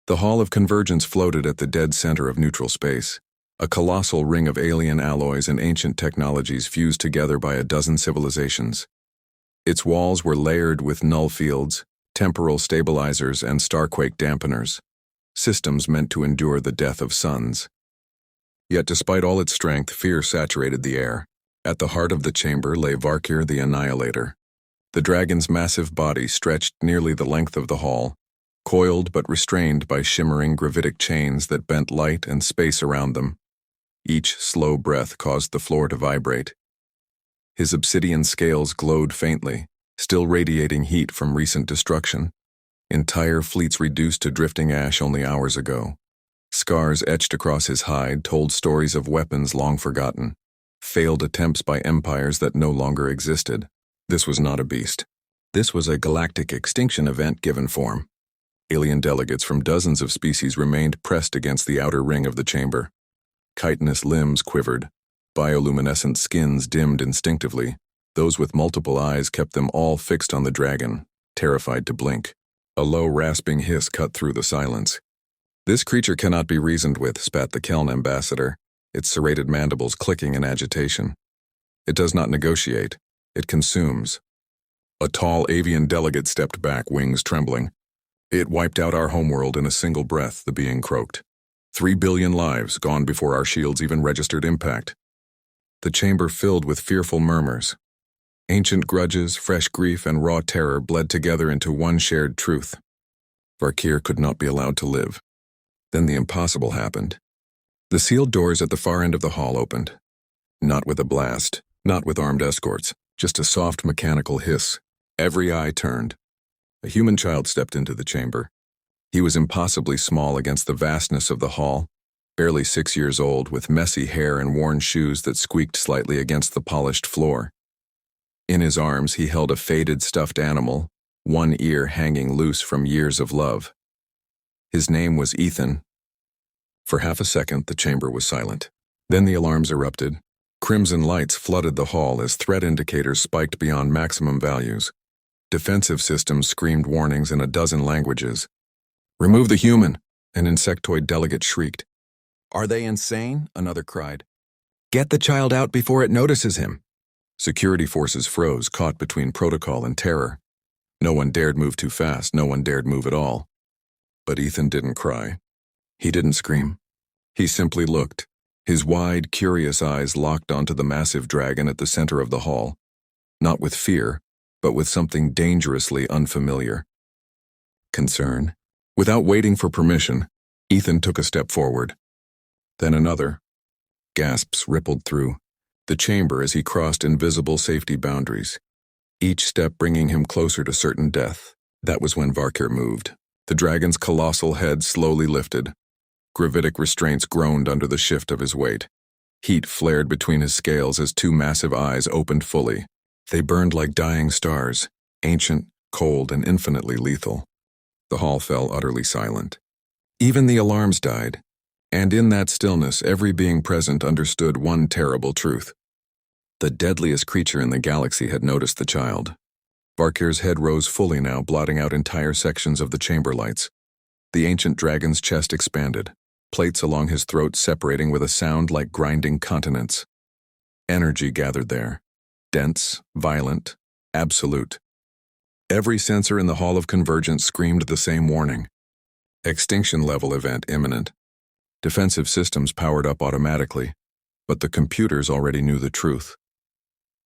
The Hall of Convergence floated at the dead center of neutral space, a colossal ring of alien alloys and ancient technologies fused together by a dozen civilizations. Its walls were layered with null fields, temporal stabilizers, and starquake dampeners, systems meant to endure the death of suns. Yet despite all its strength, fear saturated the air. At the heart of the chamber lay Varkir the Annihilator. The dragon's massive body stretched nearly the length of the hall, coiled but restrained by shimmering gravitic chains that bent light and space around them. Each slow breath caused the floor to vibrate. His obsidian scales glowed faintly, still radiating heat from recent destruction. Entire fleets reduced to drifting ash only hours ago. Scars etched across his hide told stories of weapons long forgotten, failed attempts by empires that no longer existed. This was not a beast. This was a galactic extinction event given form. Alien delegates from dozens of species remained pressed against the outer ring of the chamber. Chitinous limbs quivered, bioluminescent skins dimmed instinctively. Those with multiple eyes kept them all fixed on the dragon, terrified to blink. A low, rasping hiss cut through the silence. "This creature cannot be reasoned with," spat the Keln ambassador, its serrated mandibles clicking in agitation. "It does not negotiate. It consumes." A tall avian delegate stepped back, wings trembling. "It wiped out our homeworld in a single breath," the being croaked. 3 billion lives gone before our shields even registered impact." The chamber filled with fearful murmurs. Ancient grudges, fresh grief, and raw terror bled together into one shared truth. Varkir could not be allowed to live. Then the impossible happened. The sealed doors at the far end of the hall opened. Not with a blast, not with armed escorts, just a soft mechanical hiss. Every eye turned. A human child stepped into the chamber. He was impossibly small against the vastness of the hall, barely 6 years old, with messy hair and worn shoes that squeaked slightly against the polished floor. In his arms he held a faded stuffed animal, one ear hanging loose from years of love. His name was Ethan. For half a second the chamber was silent. Then the alarms erupted. Crimson lights flooded the hall as threat indicators spiked beyond maximum values. Defensive systems screamed warnings in a dozen languages. "Remove the human!" an insectoid delegate shrieked. "Are they insane?" another cried. "Get the child out before it notices him." Security forces froze, caught between protocol and terror. No one dared move too fast, no one dared move at all. But Ethan didn't cry. He didn't scream. He simply looked, his wide, curious eyes locked onto the massive dragon at the center of the hall. Not with fear, but with something dangerously unfamiliar. Concern. Without waiting for permission, Ethan took a step forward. Then another. Gasps rippled through the chamber as he crossed invisible safety boundaries, each step bringing him closer to certain death. That was when Varkir moved. The dragon's colossal head slowly lifted. Gravitic restraints groaned under the shift of his weight. Heat flared between his scales as two massive eyes opened fully. They burned like dying stars, ancient, cold, and infinitely lethal. The hall fell utterly silent. Even the alarms died, and in that stillness every being present understood one terrible truth. The deadliest creature in the galaxy had noticed the child. Varkir's head rose fully now, blotting out entire sections of the chamber lights. The ancient dragon's chest expanded, plates along his throat separating with a sound like grinding continents. Energy gathered there, dense, violent, absolute. Every sensor in the Hall of Convergence screamed the same warning. Extinction-level event imminent. Defensive systems powered up automatically, but the computers already knew the truth.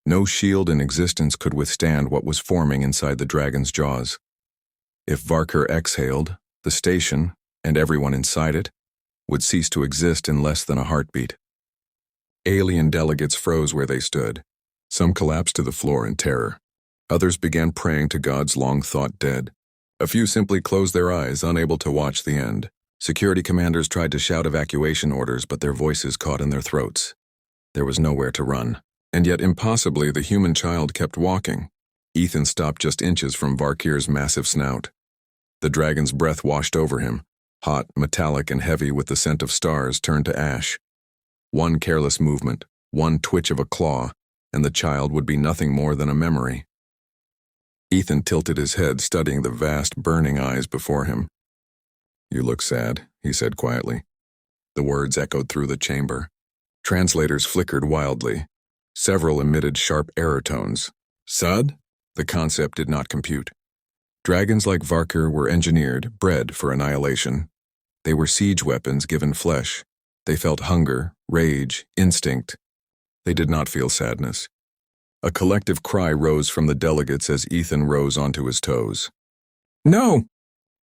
No shield in existence could withstand what was forming inside the dragon's jaws. If Varkir exhaled, the station, and everyone inside it, would cease to exist in less than a heartbeat. Alien delegates froze where they stood. Some collapsed to the floor in terror. Others began praying to gods long thought dead. A few simply closed their eyes, unable to watch the end. Security commanders tried to shout evacuation orders, but their voices caught in their throats. There was nowhere to run. And yet impossibly the human child kept walking. Ethan stopped just inches from Varkir's massive snout. The dragon's breath washed over him, hot, metallic, and heavy with the scent of stars turned to ash. One careless movement, one twitch of a claw, and the child would be nothing more than a memory. Ethan tilted his head, studying the vast, burning eyes before him. "You look sad," he said quietly. The words echoed through the chamber. Translators flickered wildly. Several emitted sharp error tones. Sad? The concept did not compute. Dragons like Varkr were engineered, bred for annihilation. They were siege weapons given flesh. They felt hunger, rage, instinct. They did not feel sadness. A collective cry rose from the delegates as Ethan rose onto his toes. "No!"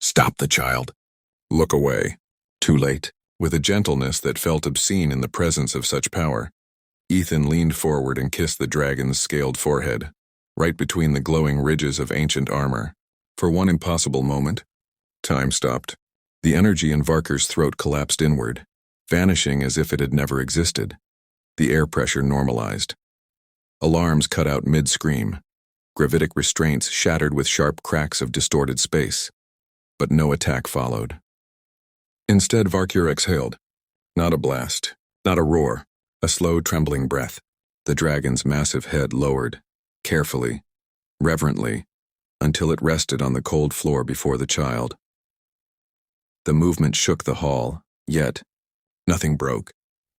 "Stop the child." "Look away." Too late. With a gentleness that felt obscene in the presence of such power, Ethan leaned forward and kissed the dragon's scaled forehead, right between the glowing ridges of ancient armor. For one impossible moment, time stopped. The energy in Varkr's throat collapsed inward, vanishing as if it had never existed. The air pressure normalized. Alarms cut out mid-scream. Gravitic restraints shattered with sharp cracks of distorted space. But no attack followed. Instead, Varkr exhaled. Not a blast, not a roar, a slow, trembling breath. The dragon's massive head lowered, carefully, reverently, until it rested on the cold floor before the child. The movement shook the hall, yet nothing broke.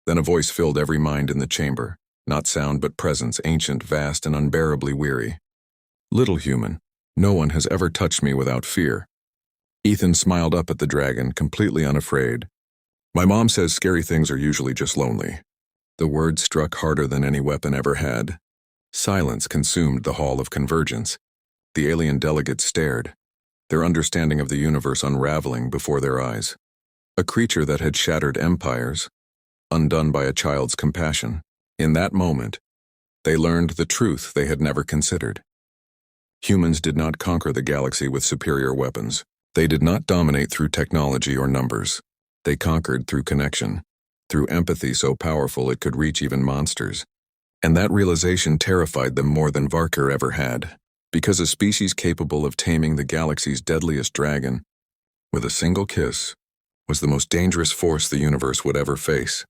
Then a voice filled every mind in the chamber, not sound but presence, ancient, vast, and unbearably weary. "Little human, no one has ever touched me without fear." Ethan smiled up at the dragon, completely unafraid. "My mom says scary things are usually just lonely." The words struck harder than any weapon ever had. Silence consumed the hall of convergence. The alien delegates stared, their understanding of the universe unraveling before their eyes. A creature that had shattered empires, undone by a child's compassion. In that moment, they learned the truth they had never considered. Humans did not conquer the galaxy with superior weapons. They did not dominate through technology or numbers. They conquered through connection, through empathy so powerful it could reach even monsters. And that realization terrified them more than Varkr ever had, because a species capable of taming the galaxy's deadliest dragon, with a single kiss, was the most dangerous force the universe would ever face.